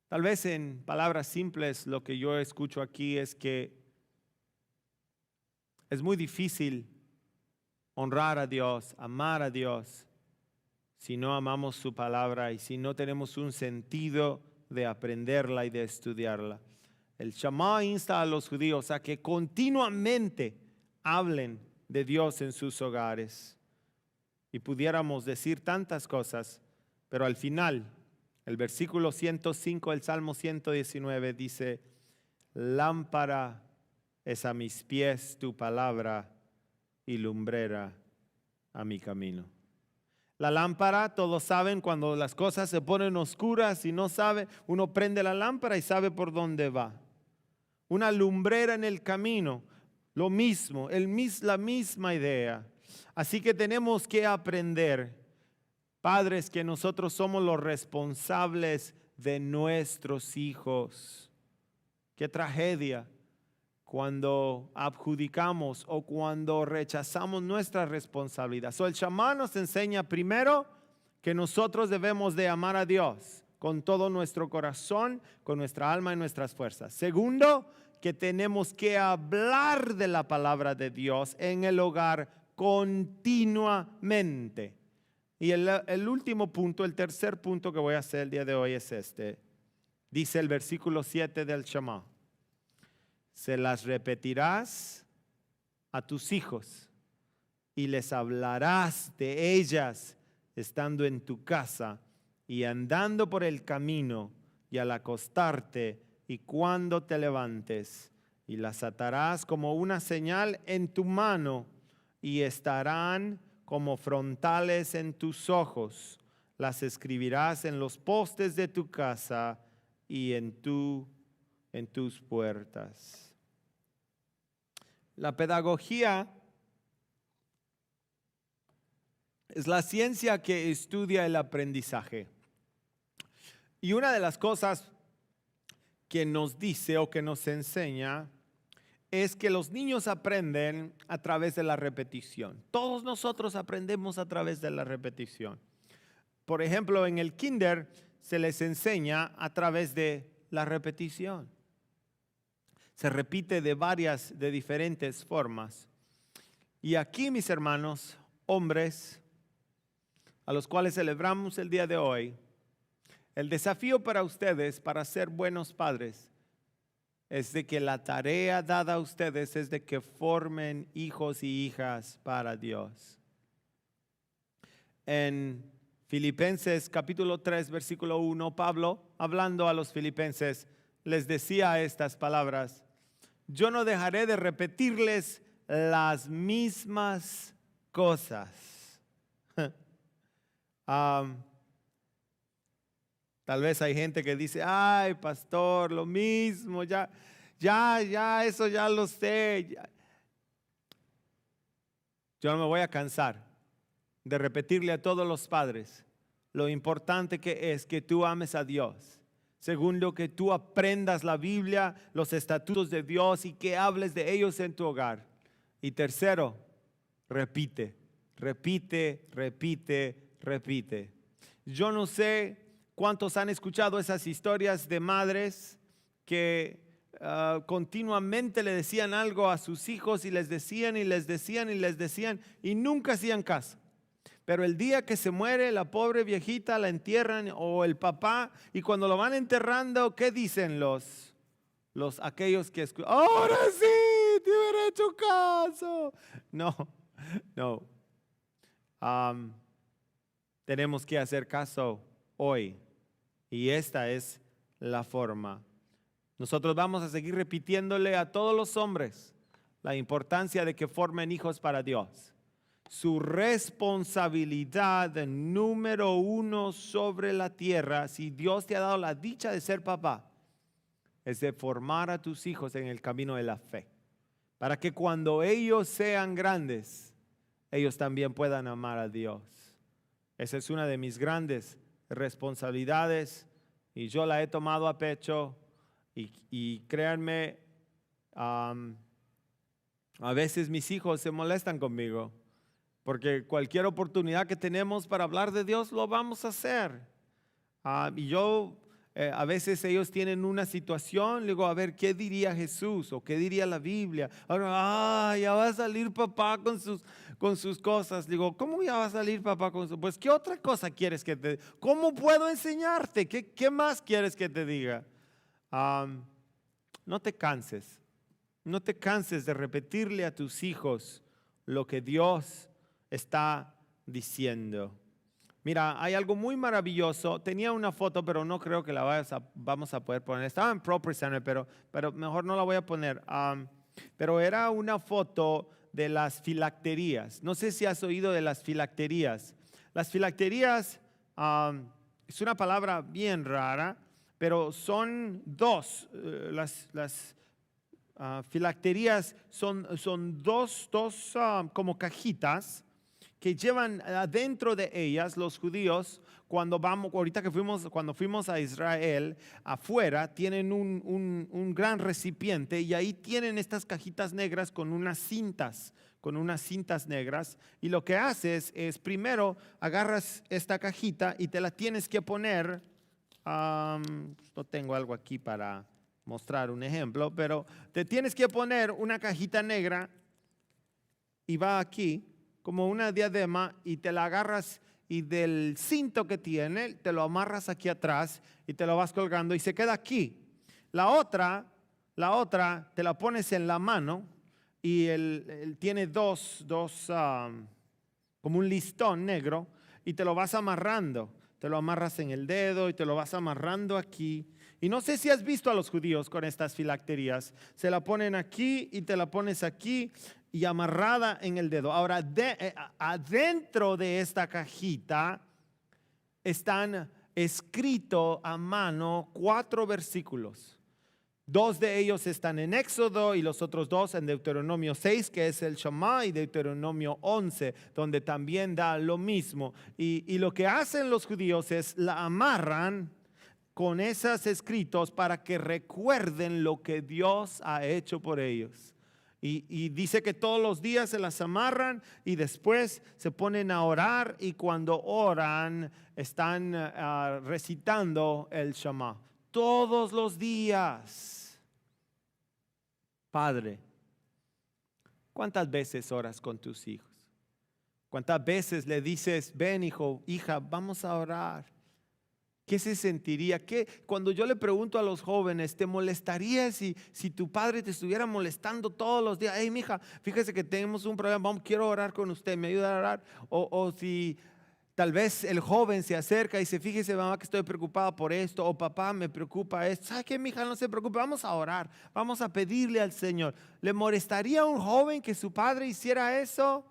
Tal vez en palabras simples lo que yo escucho aquí es que es muy difícil honrar a Dios, amar a Dios, si no amamos su palabra y si no tenemos un sentido de aprenderla y de estudiarla. El Shema insta a los judíos a que continuamente hablen de Dios en sus hogares. Y pudiéramos decir tantas cosas, pero al final, el versículo 105 del Salmo 119 dice: lámpara es a mis pies tu palabra y lumbrera a mi camino. La lámpara, todos saben, cuando las cosas se ponen oscuras y no sabe, uno prende la lámpara y sabe por dónde va. Una lumbrera en el camino, lo mismo, la misma idea. Así que tenemos que aprender, padres, que nosotros somos los responsables de nuestros hijos. Qué tragedia cuando adjudicamos o cuando rechazamos nuestra responsabilidad. El Shema nos enseña primero que nosotros debemos de amar a Dios con todo nuestro corazón, con nuestra alma y nuestras fuerzas. Segundo, que tenemos que hablar de la palabra de Dios en el hogar continuamente. Y el último punto, el tercer punto que voy a hacer el día de hoy es este. Dice el versículo 7 del Shema: se las repetirás a tus hijos y les hablarás de ellas estando en tu casa y andando por el camino y al acostarte y cuando te levantes. y las atarás como una señal en tu mano y estarán como frontales en tus ojos. Las escribirás en los postes de tu casa y en tus puertas. La pedagogía es la ciencia que estudia el aprendizaje. Y una de las cosas que nos dice o que nos enseña es que los niños aprenden a través de la repetición. Todos nosotros aprendemos a través de la repetición. Por ejemplo, en el kinder se les enseña a través de la repetición. Se repite de diferentes formas. Y aquí, mis hermanos, hombres, a los cuales celebramos el día de hoy, el desafío para ustedes, para ser buenos padres, es de que la tarea dada a ustedes es de que formen hijos y hijas para Dios. En Filipenses capítulo 3, versículo 1, Pablo, hablando a los filipenses, les decía estas palabras: yo no dejaré de repetirles las mismas cosas. Tal vez hay gente que dice, ay, pastor, lo mismo, ya, eso ya lo sé. Ya. Yo no me voy a cansar de repetirle a todos los padres lo importante que es que tú ames a Dios. Segundo, que tú aprendas la Biblia, los estatutos de Dios y que hables de ellos en tu hogar. Y tercero, repite. Yo no sé ¿cuántos han escuchado esas historias de madres que continuamente le decían algo a sus hijos y les decían y nunca hacían caso? Pero el día que se muere la pobre viejita la entierran o el papá, y cuando lo van enterrando, ¿qué dicen aquellos que escuchan? Ahora sí, te hubiera hecho caso. No. Tenemos que hacer caso hoy. Y esta es la forma. Nosotros vamos a seguir repitiéndole a todos los hombres la importancia de que formen hijos para Dios. Su responsabilidad número 1 sobre la tierra, si Dios te ha dado la dicha de ser papá, es de formar a tus hijos en el camino de la fe. Para que cuando ellos sean grandes, ellos también puedan amar a Dios. Esa es una de mis grandes responsabilidades y yo la he tomado a pecho y créanme, a veces mis hijos se molestan conmigo porque cualquier oportunidad que tenemos para hablar de Dios lo vamos a hacer. Y yo a veces ellos tienen una situación, le digo, a ver, ¿qué diría Jesús o qué diría la Biblia? Ahora, ya va a salir papá con sus cosas. Digo, ¿cómo ya va a salir papá con sus? Pues, ¿qué otra cosa quieres que te diga? ¿Cómo puedo enseñarte? ¿Qué más quieres que te diga? No te canses. No te canses de repetirle a tus hijos lo que Dios está diciendo. Mira, hay algo muy maravilloso. Tenía una foto, pero no creo que la vamos a poder poner. Estaba en Pro Presenter, pero mejor no la voy a poner. Pero era una foto de las filacterías. No sé si has oído de las filacterías. Las filacterías es una palabra bien rara, pero son dos. Las filacterías son dos como cajitas que llevan adentro de ellas los judíos cuando fuimos a Israel, afuera tienen un gran recipiente y ahí tienen estas cajitas negras con unas cintas negras, y lo que haces es primero agarras esta cajita y te la tienes que poner, no tengo algo aquí para mostrar un ejemplo, pero te tienes que poner una cajita negra y va aquí como una diadema y te la agarras y del cinto que tiene te lo amarras aquí atrás y te lo vas colgando y se queda aquí. La otra te la pones en la mano y él tiene dos como un listón negro y te lo vas amarrando. Te lo amarras en el dedo y te lo vas amarrando aquí Y no sé si has visto a los judíos con estas filacterías. Se la ponen aquí y te la pones aquí y amarrada en el dedo. Ahora, adentro de esta cajita están escritos a mano 4 versículos. 2 de ellos están en Éxodo y los otros 2 en Deuteronomio 6, que es el Shema, y Deuteronomio 11, donde también da lo mismo. Y lo que hacen los judíos es la amarran con esos escritos para que recuerden lo que Dios ha hecho por ellos. Y dice que todos los días se las amarran y después se ponen a orar, y cuando oran están recitando el Shema. Todos los días. Padre, ¿cuántas veces oras con tus hijos? ¿Cuántas veces le dices, ven hijo, hija, vamos a orar? ¿Qué se sentiría? ¿Qué? Cuando yo le pregunto a los jóvenes, ¿te molestaría si tu padre te estuviera molestando todos los días? Hey, mija, fíjese que tenemos un problema, quiero orar con usted, ¿me ayuda a orar? O si tal vez el joven se acerca y dice, fíjese mamá que estoy preocupada por esto, o papá me preocupa esto. ¿Sabe qué, mija? No se preocupe, vamos a orar, vamos a pedirle al Señor. ¿Le molestaría a un joven que su padre hiciera eso?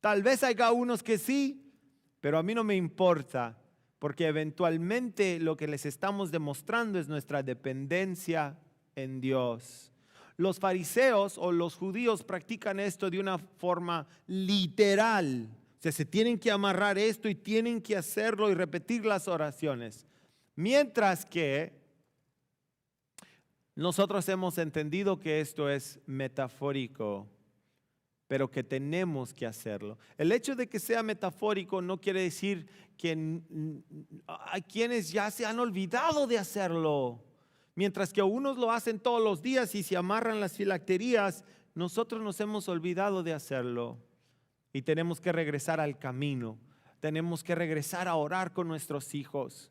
Tal vez haya unos que sí, pero a mí no me importa, porque eventualmente lo que les estamos demostrando es nuestra dependencia en Dios. Los fariseos o los judíos practican esto de una forma literal. O sea, se tienen que amarrar esto y tienen que hacerlo y repetir las oraciones. Mientras que nosotros hemos entendido que esto es metafórico, pero que tenemos que hacerlo. El hecho de que sea metafórico no quiere decir que hay quienes ya se han olvidado de hacerlo. Mientras que unos lo hacen todos los días y se amarran las filacterías, nosotros nos hemos olvidado de hacerlo. Y tenemos que regresar al camino. Tenemos que regresar a orar con nuestros hijos.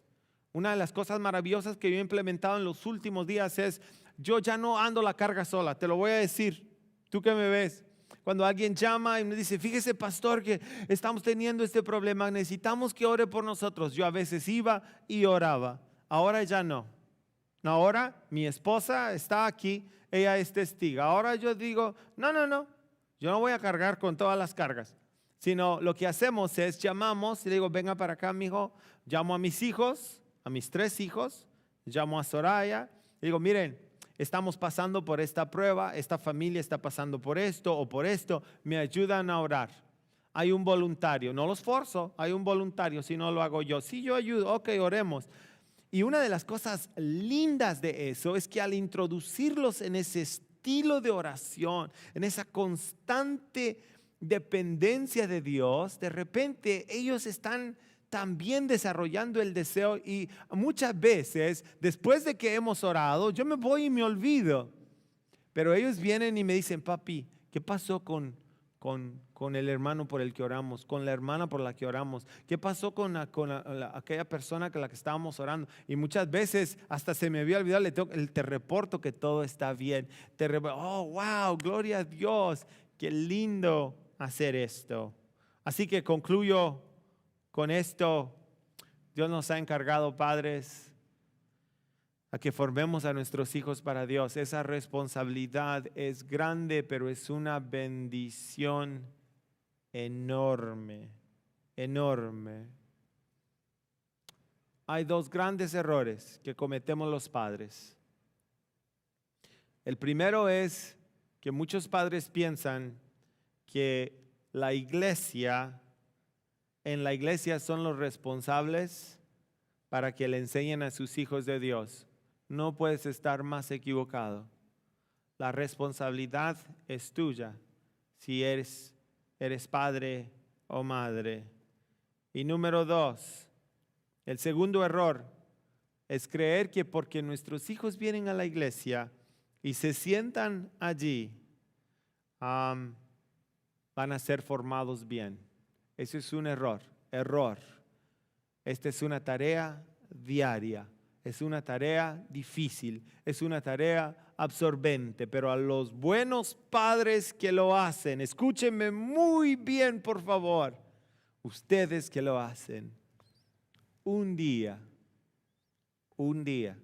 Una de las cosas maravillosas que yo he implementado en los últimos días es, yo ya no ando la carga sola, te lo voy a decir, tú que me ves. Cuando alguien llama y me dice, fíjese pastor que estamos teniendo este problema, necesitamos que ore por nosotros. Yo a veces iba y oraba, ahora ya no. Ahora mi esposa está aquí, ella es testiga. Ahora yo digo, no, yo no voy a cargar con todas las cargas, sino lo que hacemos es llamamos y le digo, venga para acá, mijo. Llamo a mis hijos, a mis 3 hijos, llamo a Soraya, y digo, miren, estamos pasando por esta prueba, esta familia está pasando por esto o por esto, me ayudan a orar. Hay un voluntario, no los forzo, hay un voluntario, si no lo hago yo. Si yo ayudo, ok, oremos. Y una de las cosas lindas de eso es que al introducirlos en ese estilo de oración, en esa constante dependencia de Dios, de repente ellos están también desarrollando el deseo, y muchas veces después de que hemos orado, yo me voy y me olvido. Pero ellos vienen y me dicen, papi, ¿qué pasó con el hermano por el que oramos, con la hermana por la que oramos? ¿Qué pasó con aquella persona con la que estábamos orando? Y muchas veces hasta se me había olvidado, te reporto que todo está bien. Oh, wow, gloria a Dios, qué lindo hacer esto. Así que concluyo con esto. Dios nos ha encargado, padres, a que formemos a nuestros hijos para Dios. Esa responsabilidad es grande, pero es una bendición enorme, enorme. Hay 2 grandes errores que cometemos los padres. El primero es que muchos padres piensan que en la iglesia son los responsables para que le enseñen a sus hijos de Dios. No puedes estar más equivocado. La responsabilidad es tuya si eres padre o madre. Y número 2, el segundo error es creer que porque nuestros hijos vienen a la iglesia y se sientan allí, van a ser formados bien. Eso es un error. Esta es una tarea diaria. Es una tarea difícil, es una tarea absorbente, pero a los buenos padres que lo hacen, escúchenme muy bien por favor, ustedes que lo hacen, un día un día,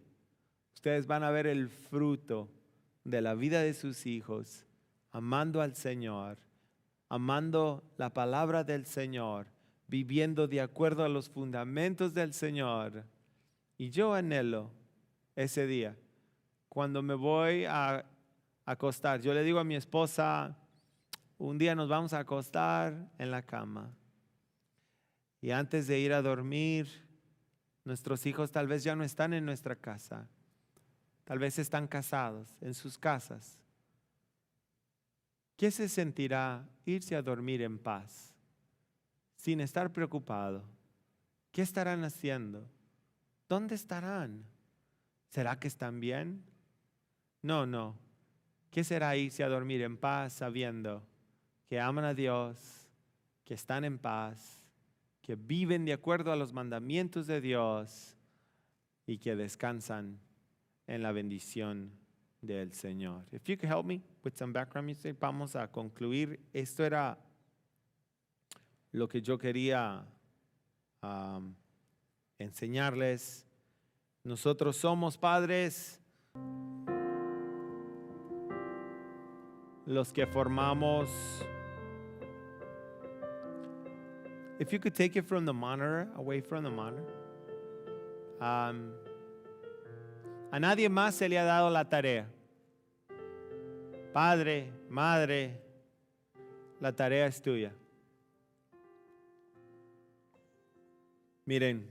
ustedes van a ver el fruto de la vida de sus hijos, amando al Señor, amando la palabra del Señor, viviendo de acuerdo a los fundamentos del Señor. Y yo anhelo ese día, cuando me voy a acostar. Yo le digo a mi esposa, un día nos vamos a acostar en la cama. Y antes de ir a dormir, nuestros hijos tal vez ya no están en nuestra casa. Tal vez están casados en sus casas. ¿Qué se sentirá irse a dormir en paz, sin estar preocupado? ¿Qué estarán haciendo? ¿Dónde estarán? ¿Será que están bien? No. ¿Qué será irse a dormir en paz sabiendo que aman a Dios, que están en paz, que viven de acuerdo a los mandamientos de Dios y que descansan en la bendición del Señor? If you could help me with some background music, vamos a concluir. Esto era lo que yo quería enseñarles. Nosotros somos padres, los que formamos. If you could take it from the monitor, away from the monitor. A nadie más se le ha dado la tarea. Padre, madre, la tarea es tuya. Miren,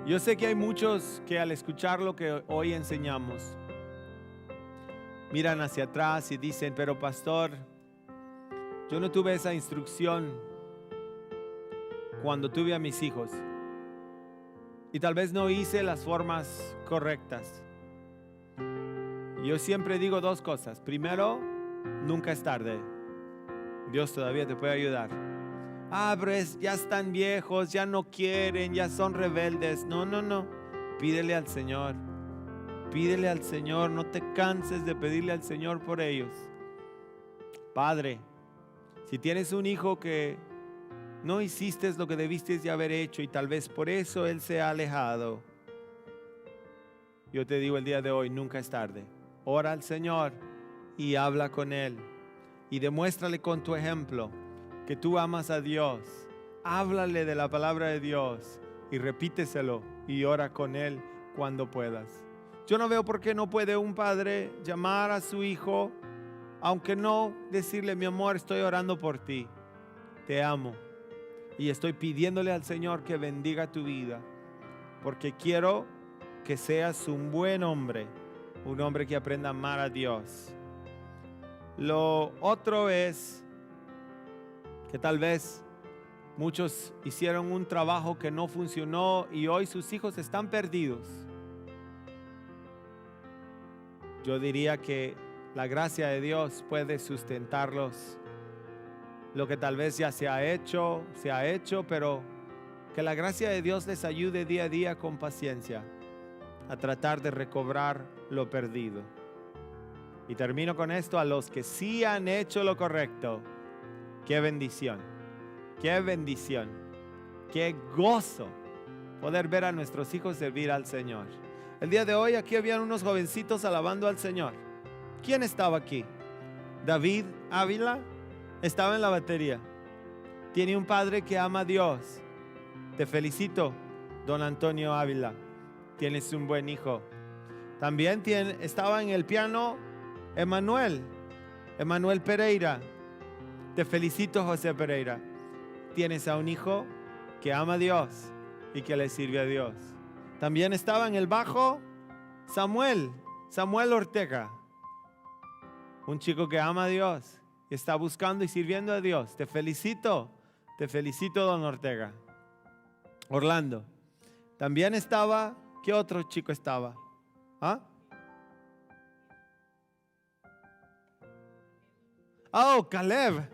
yo sé que hay muchos que al escuchar lo que hoy enseñamos, miran hacia atrás y dicen, pero pastor, yo no tuve esa instrucción cuando tuve a mis hijos. Y tal vez no hice las formas correctas. Yo siempre digo dos cosas. Primero, nunca es tarde. Dios todavía te puede ayudar. Pero ya están viejos, ya no quieren, ya son rebeldes. No. Pídele al Señor. Pídele al Señor. No te canses de pedirle al Señor por ellos. Padre, si tienes un hijo que no hiciste lo que debiste de haber hecho y tal vez por eso él se ha alejado, yo te digo el día de hoy, nunca es tarde. Ora al Señor y habla con Él y demuéstrale con tu ejemplo que tú amas a Dios. Háblale de la palabra de Dios y repíteselo y ora con Él cuando puedas. Yo no veo por qué no puede un padre llamar a su hijo, aunque no decirle, mi amor, estoy orando por ti, te amo y estoy pidiéndole al Señor que bendiga tu vida, porque quiero que seas un buen hombre, un hombre que aprenda a amar a Dios. Lo otro es que tal vez muchos hicieron un trabajo que no funcionó y hoy sus hijos están perdidos. Yo diría que la gracia de Dios puede sustentarlos. Lo que tal vez ya se ha hecho, pero que la gracia de Dios les ayude día a día con paciencia a tratar de recobrar lo perdido. Y termino con esto: a los que sí han hecho lo correcto, qué bendición, qué gozo poder ver a nuestros hijos servir al Señor. El día de hoy aquí habían unos jovencitos alabando al Señor. ¿Quién estaba aquí? David Ávila estaba en la batería. Tiene un padre que ama a Dios. Te felicito, don Antonio Ávila. Tienes un buen hijo. También estaba en el piano Emanuel Pereira. Te felicito, José Pereira. Tienes a un hijo que ama a Dios y que le sirve a Dios. También estaba en el bajo Samuel Ortega, un chico que ama a Dios y está buscando y sirviendo a Dios. Te felicito, don Ortega. Orlando. También estaba, ¿qué otro chico estaba? Caleb.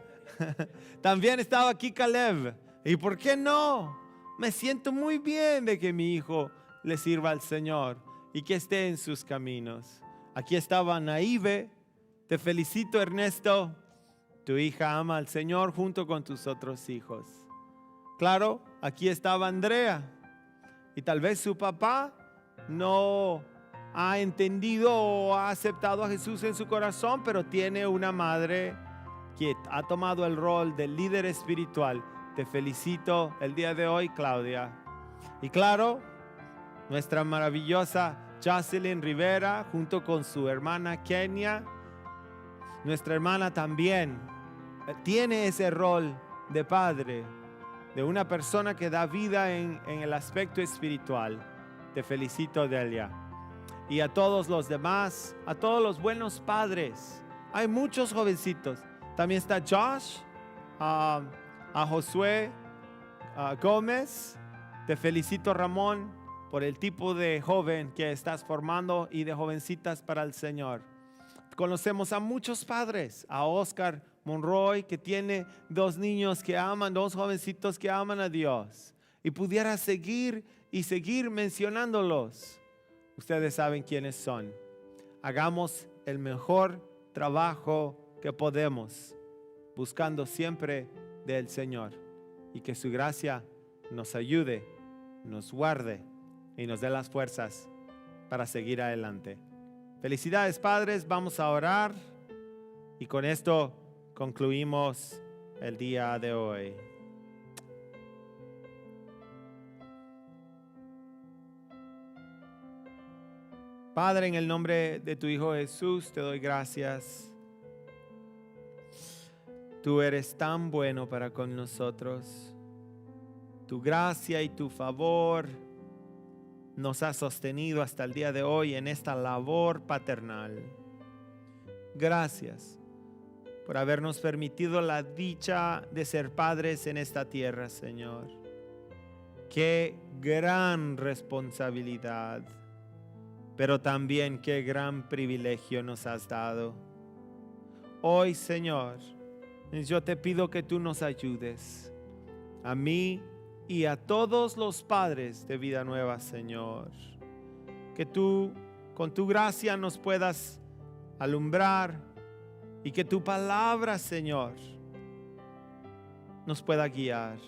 También estaba aquí Caleb. ¿Y por qué no? Me siento muy bien de que mi hijo le sirva al Señor y que esté en sus caminos. Aquí estaba Naive. Te felicito, Ernesto. Tu hija ama al Señor junto con tus otros hijos. Claro, aquí estaba Andrea. Y tal vez su papá no ha entendido o ha aceptado a Jesús en su corazón, pero tiene una madre que ha tomado el rol de líder espiritual. Te felicito el día de hoy, Claudia. Y claro, nuestra maravillosa Jocelyn Rivera, junto con su hermana Kenia, nuestra hermana también tiene ese rol de padre, de una persona que da vida en el aspecto espiritual. Te felicito, Delia. Y a todos los demás, a todos los buenos padres. Hay muchos jovencitos. También está Josh, a Josué Gómez. Te felicito, Ramón, por el tipo de joven que estás formando y de jovencitas para el Señor. Conocemos a muchos padres, a Oscar Monroy, que tiene 2 niños que aman, 2 jovencitos que aman a Dios. Y pudiera seguir y seguir mencionándolos. Ustedes saben quiénes son. Hagamos el mejor trabajo que podemos, buscando siempre del Señor. Y que su gracia nos ayude, nos guarde y nos dé las fuerzas para seguir adelante. Felicidades, padres. Vamos a orar. Y con esto concluimos el día de hoy. Padre, en el nombre de tu Hijo Jesús, te doy gracias. Tú eres tan bueno para con nosotros. Tu gracia y tu favor nos ha sostenido hasta el día de hoy en esta labor paternal. Gracias por habernos permitido la dicha de ser padres en esta tierra, Señor. Qué gran responsabilidad, pero también qué gran privilegio nos has dado. Hoy, Señor, yo te pido que tú nos ayudes, a mí y a todos los padres de Vida Nueva, Señor. Que tú, con tu gracia, nos puedas alumbrar y que tu palabra, Señor, nos pueda guiar.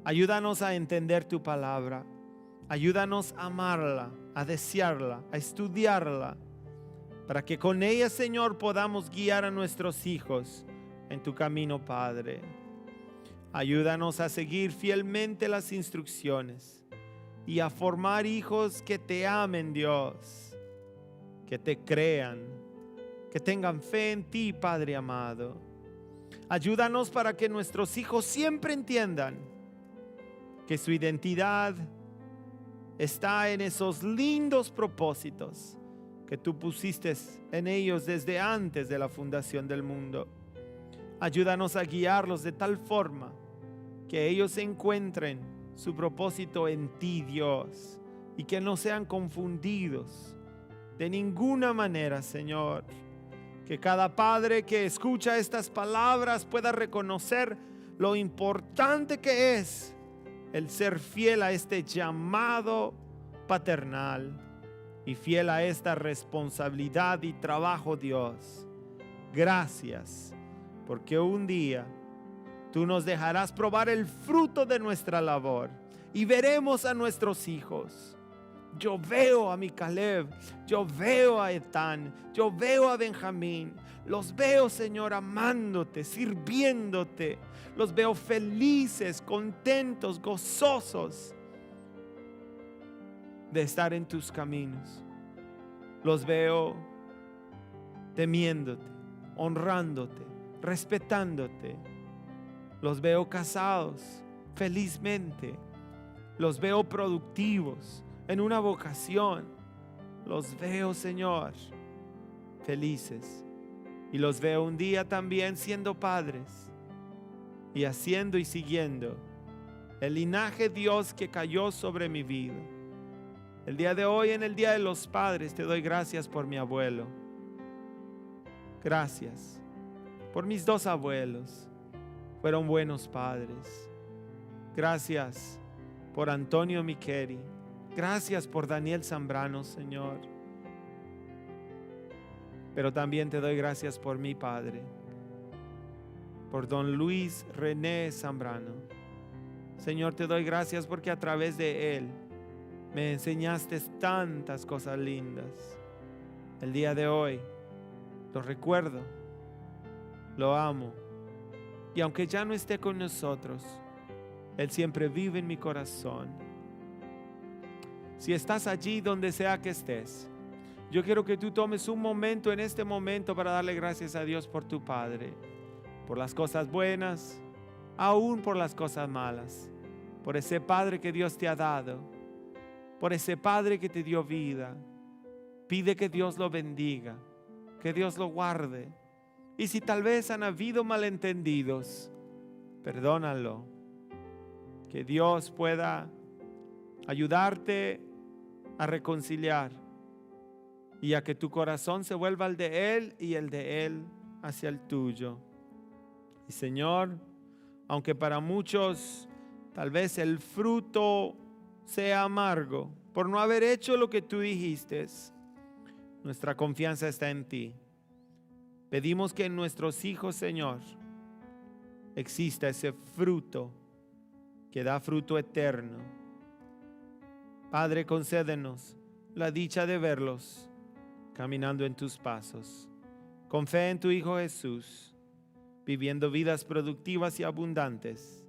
Ayúdanos a entender tu palabra. Ayúdanos a amarla, a desearla, a estudiarla, para que con ella, Señor, podamos guiar a nuestros hijos en tu camino, Padre. Ayúdanos a seguir fielmente las instrucciones y a formar hijos que te amen, Dios, que te crean, que tengan fe en ti, Padre amado. Ayúdanos para que nuestros hijos siempre entiendan que su identidad está en esos lindos propósitos que tú pusiste en ellos desde antes de la fundación del mundo. Ayúdanos a guiarlos de tal forma que ellos encuentren su propósito en ti, Dios, y que no sean confundidos de ninguna manera, Señor. Que cada padre que escucha estas palabras pueda reconocer lo importante que es el ser fiel a este llamado paternal y fiel a esta responsabilidad y trabajo, Dios. Gracias, porque un día tú nos dejarás probar el fruto de nuestra labor y veremos a nuestros hijos. Yo veo a mi Caleb, yo veo a Etán, yo veo a Benjamín. Los veo, Señor, amándote, sirviéndote. Los veo felices, contentos, gozosos de estar en tus caminos. Los veo temiéndote, honrándote, respetándote. Los veo casados felizmente. Los veo productivos en una vocación. Los veo, Señor, felices. Y los veo un día también siendo padres y haciendo y siguiendo el linaje, Dios, que cayó sobre mi vida. El día de hoy, en el Día de los Padres, te doy gracias por mi abuelo. Gracias por mis 2 abuelos. Fueron buenos padres. Gracias por Antonio Miqueri. Gracias por Daniel Zambrano, Señor. Pero también te doy gracias por mi padre, por don Luis René Zambrano. Señor, te doy gracias porque a través de él Me enseñaste tantas cosas lindas. El día de hoy lo recuerdo, lo amo. Y aunque ya no esté con nosotros, Él siempre vive en mi corazón. Si estás allí donde sea que estés, yo quiero que tú tomes un momento en este momento para darle gracias a Dios por tu Padre, por las cosas buenas, aún por las cosas malas, por ese Padre que Dios te ha dado, por ese Padre que te dio vida. Pide que Dios lo bendiga, que Dios lo guarde. Y si tal vez han habido malentendidos, perdónalo. Que Dios pueda ayudarte a reconciliar y a que tu corazón se vuelva al de Él y el de Él hacia el tuyo. Y Señor, aunque para muchos tal vez el fruto sea amargo por no haber hecho lo que tú dijiste, nuestra confianza está en ti. Pedimos que en nuestros hijos, Señor, exista ese fruto que da fruto eterno. Padre, concédenos la dicha de verlos caminando en tus pasos, con fe en tu Hijo Jesús, viviendo vidas productivas y abundantes.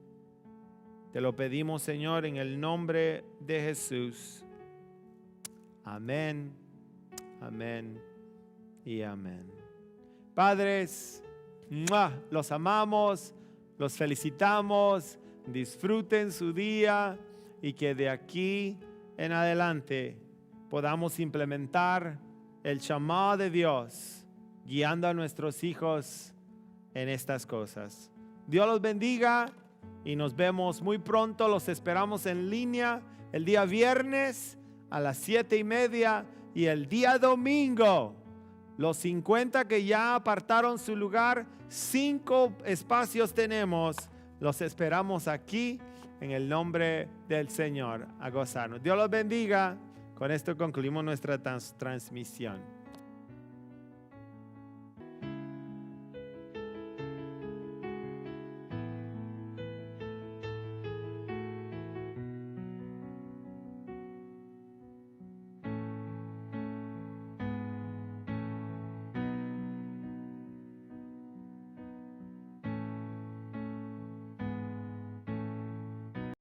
Te lo pedimos, Señor, en el nombre de Jesús. Amén, amén y amén. Padres, los amamos, los felicitamos, disfruten su día y que de aquí en adelante podamos implementar el llamado de Dios, guiando a nuestros hijos en estas cosas. Dios los bendiga y nos vemos muy pronto. Los esperamos en línea el día viernes a las 7:30 y el día domingo. Los 50 que ya apartaron su lugar, 5 espacios tenemos. Los esperamos aquí en el nombre del Señor a gozarnos. Dios los bendiga. Con esto concluimos nuestra transmisión.